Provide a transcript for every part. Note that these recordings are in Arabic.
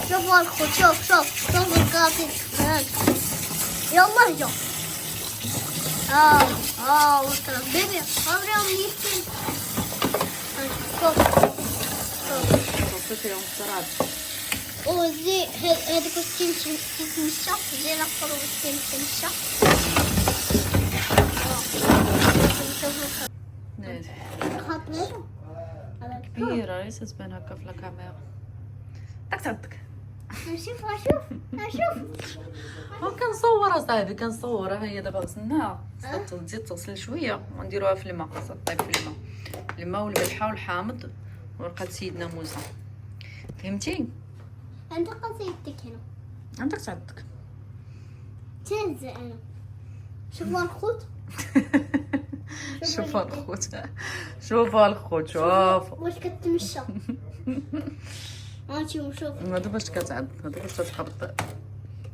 شوفوا الخوت، شوف القاطي هاك. يلا هجم. وصل بيبي خبرهم ليستين. شوف صافي يوم الصراد. وزي هذيك تمشى زي الآخر تمشى. خاطر كبيرة ليس تبان هكا في الكاميرا. داك تعطك. شوف ها كنصور اصاحبي كنصور. هي دابا غسلناها تزيد تغسل شويه ونديروها في الماء. خاصها طيب في الماء والملحه والحامض ورقه سيدنا موسى. فهمتي؟ انت قصيدتك هنا عندك تعطك. تهز انا. شوفوا الخوت. شوفوا الخوت شوفوا الخوت شوف واش كتمشى. هانتي شوف هادو باش كتعد هادو باش تتقبض.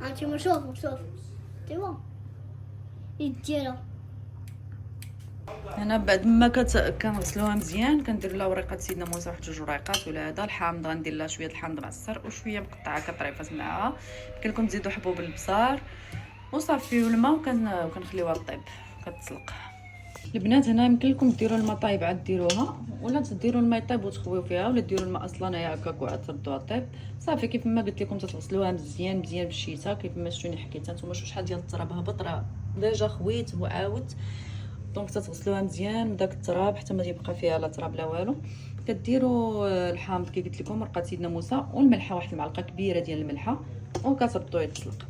هانتي شوف ايوا يديرها. هنا بعد ما كنغسلوها مزيان كندير لها ورقه سيدنا موسى واحد 2 وريقات ولا هذا الحامض. غندير لها شويه الحامض معصر وشويه مقطعه كطريفات معاها. يمكن لكم تزيدوا حبوب البصار وصافي والماء وكنخليوها طيب كتسلق. البنات هنا يمكن لكم ديروا الماء طايب عاد ديروها ولا تديروا الماء طيب وتخويو فيها ولا ديروا الماء اصلا هي هكاك وعاد تردوها طيب. صافي كيف ما قلت لكم تغسلوها مزيان بالشتاء كيف ما شفتوني حكيت. نتوما شوف شحال ديال التراب هبط راه ديجا خويت وعاودت. دونك تغسلوها مزيان من داك التراب حتى ما يبقى فيها لا تراب لا والو. كديروا الحامض كي قلت لكم ورقه سيدنا موسى والملحه واحد المعلقه كبيره ديال الملحه وكتردوه يتسلق.